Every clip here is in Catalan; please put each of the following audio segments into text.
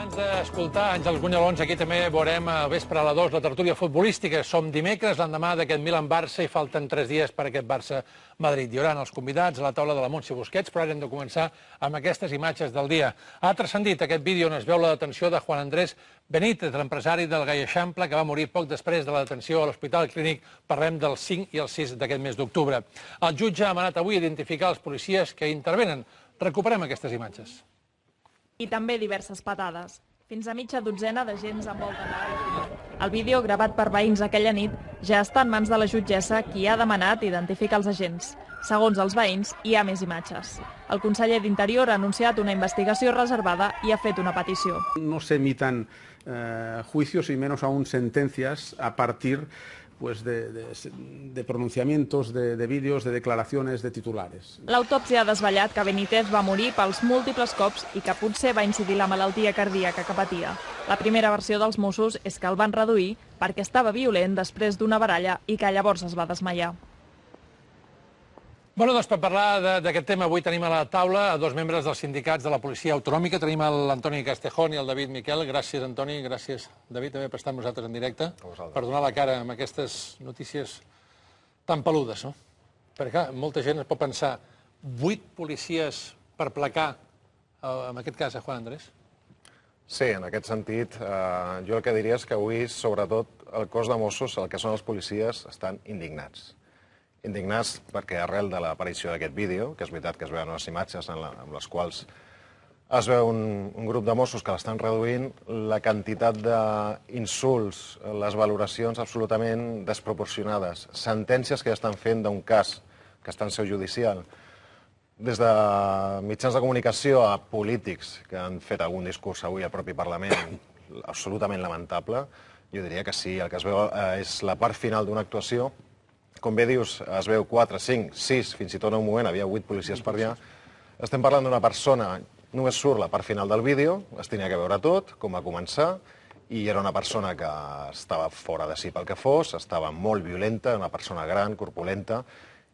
abans d'escoltar Àngels Bunyolons, aquí també veurem a vespre a la 2 la tertúlia futbolística. Som dimecres, l'endemà d'aquest Milan-Barça, i falten 3 dies per aquest Barça-Madrid. Hi haurà els convidats a la taula de la Montse Busquets, però ara hem de començar amb aquestes imatges del dia. Ha transcendit aquest vídeo on es veu la detenció de Juan Andrés Benítez, l'empresari del Gai Eixample, que va morir poc després de la detenció a l'Hospital Clínic. Parlem del 5 i el 6 d'aquest mes d'octubre. El jutge ha manat avui identificar els policies que intervenen. Recuperem aquestes imatges. I també diverses patades. Fins a mitja dotzena d'agents envolten l'edifici. El vídeo, gravat per veïns aquella nit, ja està en mans de la jutgessa, qui ha demanat identificar els agents. Segons els veïns, hi ha més imatges. El conseller d'Interior ha anunciat una investigació reservada i ha fet una petició. No se emitan juicios y menos aún sentencias a partir de pronunciamientos, de vídeos, de declaraciones, de titulares. L'autòpsia ha desvetllat que Benítez va morir pels múltiples cops i que potser va incidir la malaltia cardíaca que patia. La primera versió dels Mossos és que el van reduir perquè estava violent després d'una baralla i que llavors es va desmaiar. Bueno, doncs per parlar d'aquest tema avui tenim a la taula a dos membres dels sindicats de la policia autonòmica. Tenim l'Antoni Castejón i el David Miquel. Gràcies, Antoni. Gràcies, David, també per estar amb nosaltres en directe. Per donar la cara amb aquestes notícies tan peludes, no? Perquè, clar, molta gent es pot pensar 8 policies per placar, en aquest cas, a Juan Andrés? Sí, en aquest sentit, jo el que diria és que avui, sobretot, el cos de Mossos, el que són els policies, estan indignats. Indignats perquè arrel de l'aparició d'aquest vídeo, que és veritat que es veuen unes imatges amb les quals es veu un grup de Mossos que l'estan reduint, la quantitat d'insults, les valoracions absolutament desproporcionades, sentències que ja estan fent d'un cas que està en seu judicial, des de mitjans de comunicació a polítics que han fet algun discurs avui al propi Parlament absolutament lamentable, jo diria que sí, el que es veu és la part final d'una actuació. Com bé dius, es veu 4, 5, 6, fins i tot en un moment havia 8 policies per allà. Estem parlant d'una persona, només surt la part final del vídeo, es tenia que veure tot, com va començar, i era una persona que estava fora de si pel que fos, estava molt violenta, una persona gran, corpulenta,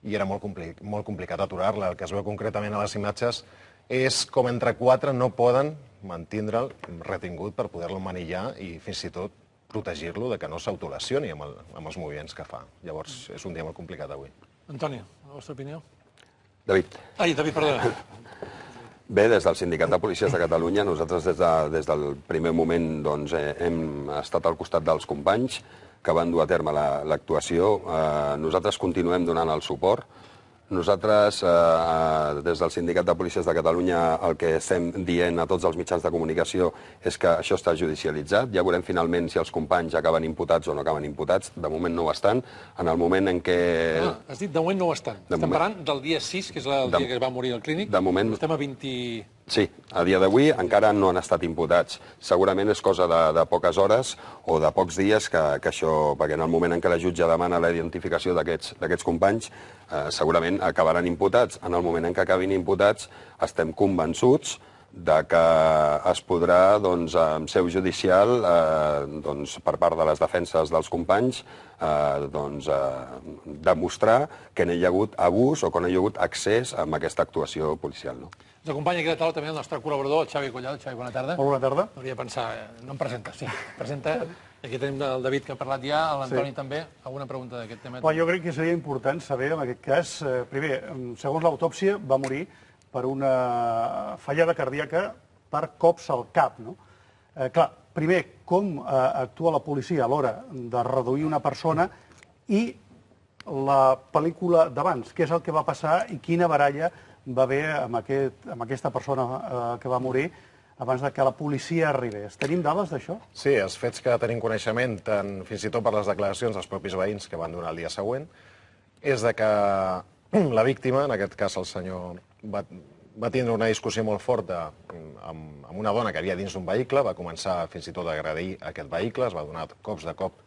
i era molt complicat aturar-la. El que es veu concretament a les imatges és com entre 4 no poden mantindre'l retingut per poder-lo manillar i fins i tot protegir-lo de que no s'autolesioni amb els moviments que fa. Llavors, és un dia molt complicat avui. Antoni, la vostra opinió? David. Ai, David, perdona. Bé, des del Sindicat de Policies de Catalunya, nosaltres des del primer moment hem estat al costat dels companys que van dur a terme l'actuació. Nosaltres continuem donant el suport. Nosaltres, des del Sindicat de Policies de Catalunya, el que estem dient a tots els mitjans de comunicació és que això està judicialitzat. Ja veurem finalment si els companys acaben imputats o no acaben imputats. De moment no ho estan. En el moment en què... Has dit de moment no ho estan. Estem parlant del dia 6, que és el dia que es va morir al Clínic. De moment... Estem a 20... Sí, a dia d'avui encara no han estat imputats. Segurament és cosa de poques hores o de pocs dies que això, perquè en el moment en què la jutge demana la identificació d'aquests companys, segurament acabaran imputats. En el moment en què acabin imputats, estem convençuts de que es podrà, en seu judicial, per part de les defenses dels companys, demostrar que no hi ha hagut abús o que no hi ha hagut accés a aquesta actuació policial. Ens acompanya aquí a la taula també el nostre col·laborador, el Xavi Collado. Xavi, bona tarda. Molt bona tarda. Hauria de pensar, no em presenta, sí. Presenta, aquí tenim el David que ha parlat ja, l'Antoni també. Alguna pregunta d'aquest tema? Jo crec que seria important saber, en aquest cas, primer, segons l'autòpsia, va morir per una fallada cardíaca per cops al cap, no? Clar, primer, com actua la policia a l'hora de reduir una persona i la pel·lícula d'abans, què és el que va passar i quina baralla va haver amb aquesta persona que va morir abans que la policia arribés. Tenim dades d'això? Sí, els fets que tenim coneixement, fins i tot per les declaracions dels propis veïns que van donar el dia següent, és que la víctima, en aquest cas el senyor, va tindre una discussió molt forta amb una dona que havia dins d'un vehicle, va començar fins i tot a agredir aquest vehicle, es va donar cops de cap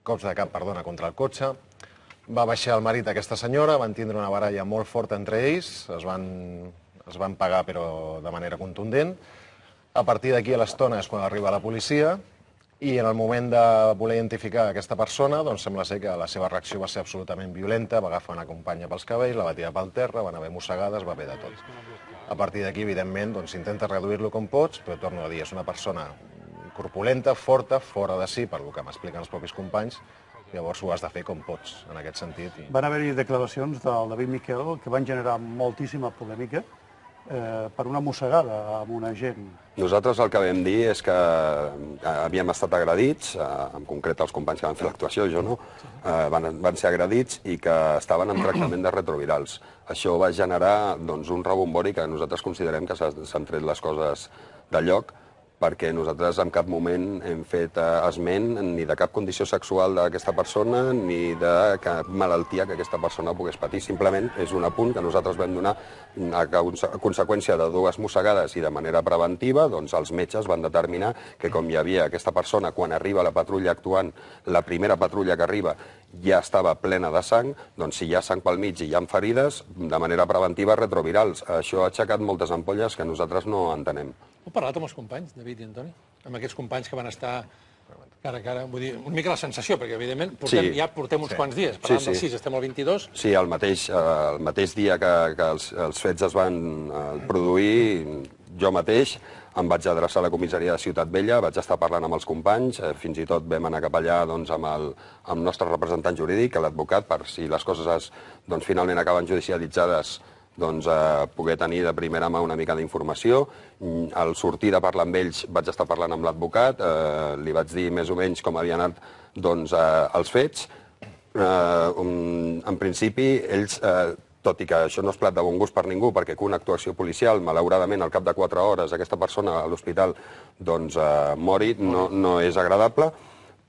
contra el cotxe. Va baixar el marit d'aquesta senyora, van tindre una baralla molt forta entre ells, es van pegar però de manera contundent. A partir d'aquí a l'estona és quan arriba la policia I en el moment de voler identificar aquesta persona, doncs sembla ser que la seva reacció va ser absolutament violenta, va agafar una companya pels cabells, la va tirar pel terra, van haver mossegades, va haver de tot. A partir d'aquí, evidentment, intenta reduir-lo com pots, però torno a dir, és una persona corpulenta, forta, fora de si, per el que m'expliquen els propis companys, llavors ho has de fer com pots, en aquest sentit. Van haver-hi declaracions del David Miquel que van generar moltíssima polèmica per una mossegada amb un agent. Nosaltres el que vam dir és que havíem estat agredits, en concret els companys que van fer l'actuació, jo no, van ser agredits i que estaven en tractament de retrovirals. Això va generar un rebombori que nosaltres considerem que s'han tret les coses de lloc, perquè nosaltres en cap moment hem fet esment ni de cap condició sexual d'aquesta persona ni de cap malaltia que aquesta persona pogués patir. Simplement és un apunt que nosaltres vam donar a conseqüència de dues mossegades i de manera preventiva, doncs els metges van determinar que com hi havia aquesta persona, quan arriba la patrulla actuant, la primera patrulla que arriba ja estava plena de sang, doncs si hi ha sang pel mig i hi ha ferides, de manera preventiva retrovirals. Això ha aixecat moltes ampolles que nosaltres no entenem. Heu parlat amb els companys, David i Antoni? Amb aquests companys que van estar cara a cara? Vull dir, una mica la sensació, perquè evidentment ja portem uns quants dies. Parlàvem del 6, estem al 22. Sí, el mateix dia que els fets es van produir, jo mateix em vaig adreçar a la comissaria de Ciutat Vella, vaig estar parlant amb els companys, fins i tot vam anar cap allà amb el nostre representant jurídic, l'advocat, per si les coses finalment acaben judicialitzades, poder tenir de primera mà una mica d'informació. Al sortir de parlar amb ells vaig estar parlant amb l'advocat, li vaig dir més o menys com havien anat els fets. En principi, ells, tot i que això no és plat de bon gust per ningú, perquè que una actuació policial, malauradament, al cap de 4 hores, aquesta persona a l'hospital mori, no és agradable,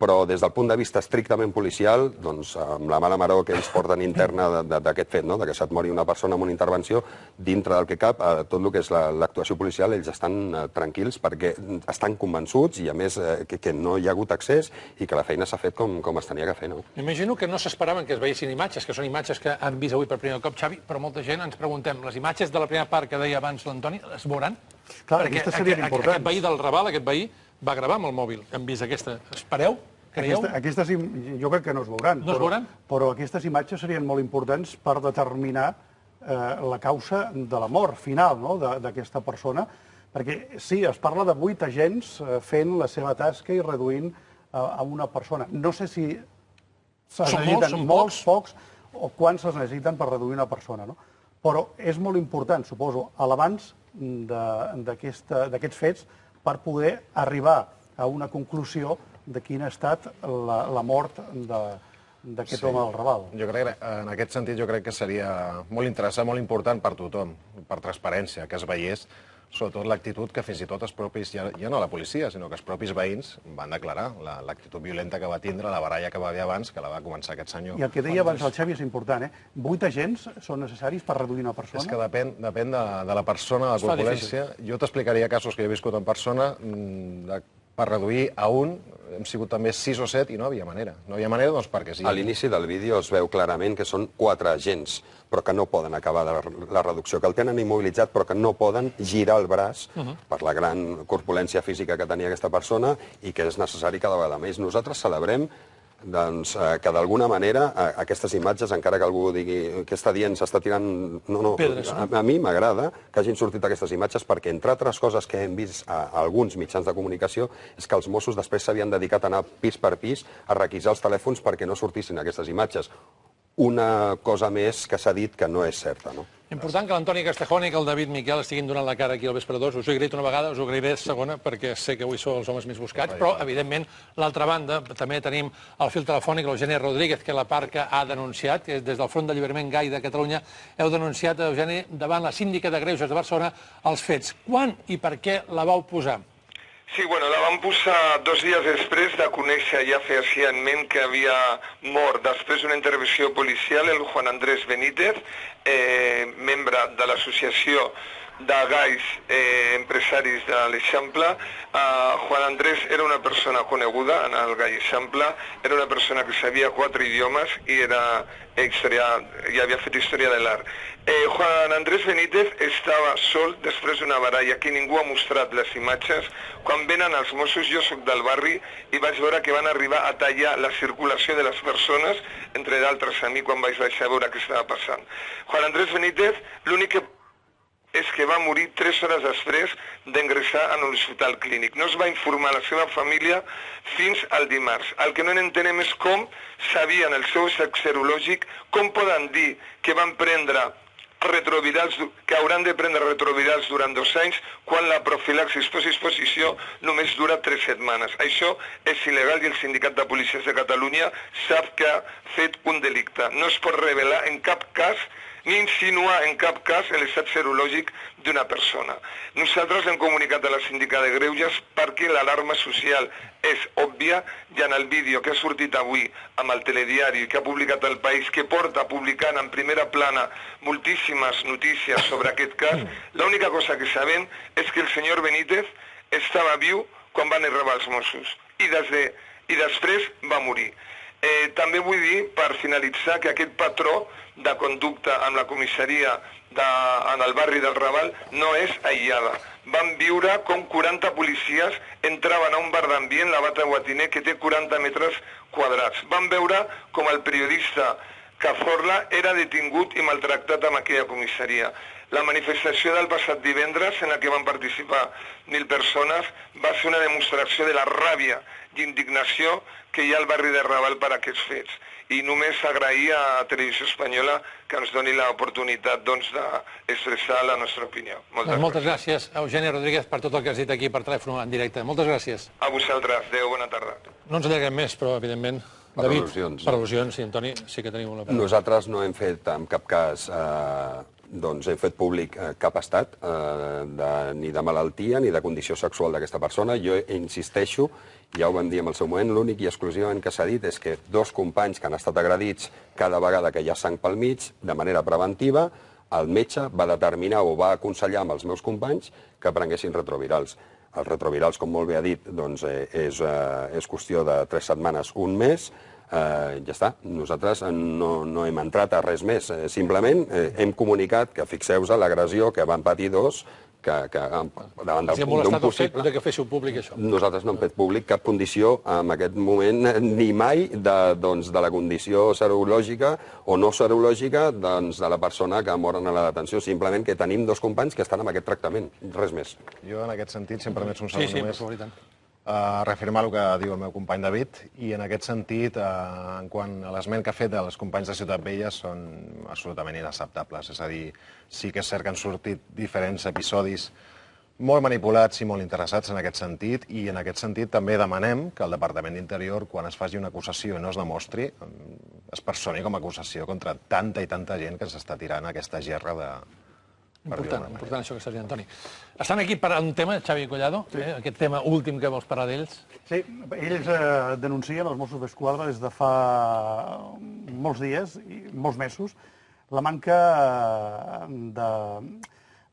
però des del punt de vista estrictament policial, amb la mala maror que ells porten interna d'aquest fet, que se't mori una persona en una intervenció, dintre del que cap, tot el que és l'actuació policial, ells estan tranquils perquè estan convençuts i, a més, que no hi ha hagut accés i que la feina s'ha fet com es tenia que fer. M'imagino que no s'esperaven que es veiessin imatges, que són imatges que han vist avui per primer cop, Xavi, però molta gent ens preguntem, les imatges de la primera part que deia abans l'Antoni, es veuran? Clar, aquestes serien importants. Aquest veí del Raval, aquest veí, va gravar amb el mòbil. Hem vist aquesta. Espereu? Creieu? Aquestes jo crec que no es veuran. No es veuran? Però aquestes imatges serien molt importants per determinar la causa de la mort final d'aquesta persona, perquè sí, es parla de 8 agents fent la seva tasca i reduint a una persona. No sé si se necessiten molts, pocs, o quants es necessiten per reduir una persona, però és molt important, suposo, a l'abans d'aquests fets per poder arribar a una conclusió de quina ha estat la mort d'aquest home del Raval. Jo crec que, en aquest sentit, jo crec que seria molt interessant, molt important per tothom, per transparència, que es veiés, sobretot l'actitud que fins i tot els propis, ja no la policia, sinó que els propis veïns van declarar l'actitud violenta que va tindre, la baralla que va haver abans, que la va començar aquest senyor. I el que deia abans el Xavi és important, 8 agents són necessaris per reduir una persona? És que depèn de la persona, de la corpulència. Jo t'explicaria casos que he viscut en persona, per reduir a un, hem sigut també 6 o 7 i no havia manera. No havia manera, doncs, perquè sí. A l'inici del vídeo es veu clarament que són 4 agents, però que no poden acabar la reducció, que el tenen immobilitzat, però que no poden girar el braç per la gran corpulència física que tenia aquesta persona i que és necessari cada vegada més. Nosaltres celebrem que d'alguna manera aquestes imatges, encara que algú digui que està dient, s'està tirant... No, a mi m'agrada que hagin sortit aquestes imatges perquè, entre altres coses que hem vist a alguns mitjans de comunicació, és que els Mossos després s'havien dedicat a anar pis per pis a requisar els telèfons perquè no sortissin aquestes imatges. Una cosa més que s'ha dit que no és certa, no? Important que l'Antoni Castejón i que el David Miquel estiguin donant la cara aquí al Vespre 2. Us ho he agraït una vegada, us ho agrairé segona, perquè sé que avui sou els homes més buscats, però, evidentment, l'altra banda, també tenim al fil telefònic l'Eugeni Rodríguez, que la Parca ha denunciat, que des del Front d'Alliberament Gai de Catalunya heu denunciat, Eugeni, davant la síndica de Greuges de Barcelona, els fets. Quan i per què la vau posar? Sí, bueno, la vam posar 2 dies després de conèixer ja fehacientment que havia mort després d'una intervenció policial el Juan Andrés Benítez, membre de l'associació de gais empresaris de l'Eixample. Juan Andrés era una persona coneguda en el gai Eixample, era una persona que sabia 4 idiomes i havia fet història de l'art. Juan Andrés Benítez estava sol després d'una baralla que ningú ha mostrat les imatges. Quan venen els Mossos, jo soc del barri i vaig veure que van arribar a tallar la circulació de les persones, entre d'altres a mi quan vaig baixar a veure què estava passant. Juan Andrés Benítez, l'únic que és que va morir 3 hores després d'ingressar en un hospital clínic. No es va informar a la seva família fins al dimarts. El que no entenem és com sabien el seu estat serològic, com poden dir que van prendre retrovirals, que hauran de prendre retrovirals durant 2 anys, quan la profilaxis post-exposició només dura 3 setmanes. Això és il·legal i el Sindicat de Policies de Catalunya sap que ha fet un delicte. No es pot revelar en cap cas ni insinuar en cap cas l'estat serològic d'una persona. Nosaltres hem comunicat a la Síndica de Greuges perquè l'alarma social és òbvia i en el vídeo que ha sortit avui amb el telediari que ha publicat El País, que porta publicant en primera plana moltíssimes notícies sobre aquest cas, l'única cosa que sabem és que el senyor Benítez estava viu quan van arribar els Mossos i després va morir. També vull dir, per finalitzar, que aquest patró de conducta amb la comissaria en el barri del Raval no és aïllada. Vam viure com 40 policies entraven a un bar d'ambient, la Bata Guatiner, que té 40 metres quadrats. Vam veure com el periodista Cazorla era detingut i maltractat en aquella comissaria. La manifestació del passat divendres, en la que van participar 1.000 persones, va ser una demostració de la ràbia i indignació que hi ha al barri de Raval per aquests fets. I només agrair a Televisió Espanyola que ens doni l'oportunitat d'expressar la nostra opinió. Moltes gràcies, Eugeni Rodríguez, per tot el que has dit aquí per telèfon en directe. Moltes gràcies. A vosaltres. Adéu, bona tarda. No ens allarguem més, però, evidentment, per al·lusions. Per al·lusions, sí, Antoni, sí que tenim una paraula. Nosaltres no hem fet en cap cas hem fet públic cap estat ni de malaltia ni de condició sexual d'aquesta persona. Jo insisteixo, ja ho vam dir en el seu moment, l'únic i exclusivament que s'ha dit és que 2 companys que han estat agredits cada vegada que hi ha sang pel mig, de manera preventiva, el metge va determinar o va aconsellar amb els meus companys que prenguessin retrovirals. Els retrovirals, com molt bé ha dit, és qüestió de 3 setmanes, un mes. Ja està, nosaltres no hem entrat a res més. Simplement hem comunicat que fixeu-vos l'agressió que van patir 2 davant d'un possible... que féssiu públic això. Nosaltres no hem fet públic cap condició en aquest moment, ni mai, de la condició serològica o no serològica de la persona que mor en la detenció. Simplement que tenim 2 companys que estan en aquest tractament, res més. Jo, en aquest sentit, si em permets un segon només, per favor, i tant. Reafirmar el que diu el meu company David, i en aquest sentit, en quant a l'esment que ha fet dels companys de Ciutat Vella, són absolutament inacceptables. És a dir, sí que és cert que han sortit diferents episodis molt manipulats i molt interessats en aquest sentit, i en aquest sentit també demanem que el Departament d'Interior, quan es faci una acusació i no es demostri, es personi com a acusació contra tanta i tanta gent que s'està tirant aquesta gerra de... Important això que estàs dient, Antoni. Estan aquí per un tema, Xavi Collado, aquest tema últim que vols parlar d'ells. Sí, ells denuncien, els Mossos d'Esquadra, des de fa molts dies i molts mesos, la manca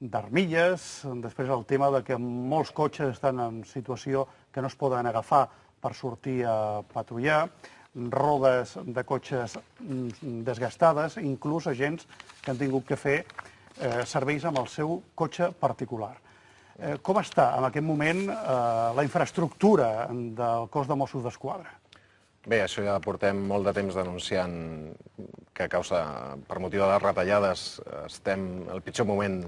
d'armilles, després el tema de que molts cotxes estan en situació que no es poden agafar per sortir a patrullar, rodes de cotxes desgastades, inclús agents que han tingut que fer serveis amb el seu cotxe particular. Com està en aquest moment la infraestructura del cos de Mossos d'Esquadra? Bé, això ja portem molt de temps denunciant que per motiu de les retallades estem al pitjor moment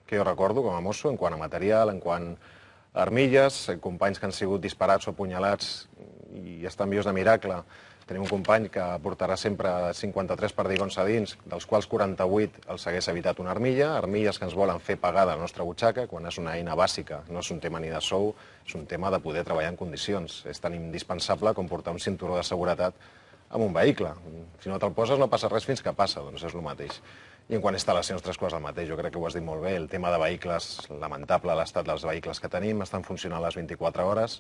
que jo recordo com a mosso, en quant a material, en quant a armilles, companys que han sigut disparats o apunyalats i estan vius de miracle. Tenim un company que portarà sempre 53 perdigons a dins, dels quals 48 els hagués evitat una armilla, armilles que ens volen fer pagar de la nostra butxaca, quan és una eina bàsica, no és un tema ni de sou, és un tema de poder treballar en condicions. És tan indispensable com portar un cinturó de seguretat en un vehicle. Si no te'l poses no passa res fins que passa, doncs és el mateix. I en quant a instal·lacions, 3 coses el mateix. Jo crec que ho has dit molt bé. El tema de vehicles, lamentable l'estat dels vehicles que tenim, estan funcionant les 24 hores.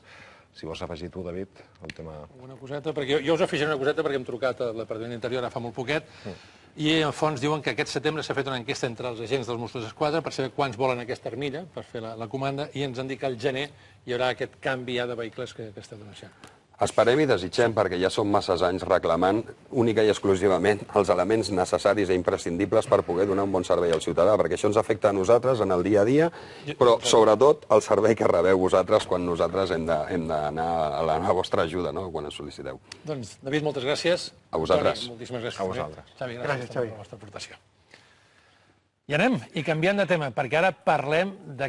Si vols afegir tu, David, el tema... Una coseta, perquè jo us afegiré una coseta perquè hem trucat a l'Departament d'Interior ara fa molt poquet. I en fons diuen que aquest setembre s'ha fet una enquesta entre els agents dels Mossos d'Esquadra per saber quants volen aquesta armilla per fer la comanda, i ens han dit que al gener hi haurà aquest canvi ja de vehicles que està denunciant. Esperem i desitgem, perquè ja són massa anys reclamant única i exclusivament els elements necessaris i imprescindibles per poder donar un bon servei al ciutadà, perquè això ens afecta a nosaltres en el dia a dia, però sobretot el servei que rebeu vosaltres quan nosaltres hem d'anar a la vostra ajuda, no?, quan ens sol·liciteu. Doncs, David, moltes gràcies. A vosaltres. Toni, moltíssimes gràcies. A vosaltres. Xavi, gràcies per la vostra aportació. I anem, i canviant de tema, perquè ara parlem de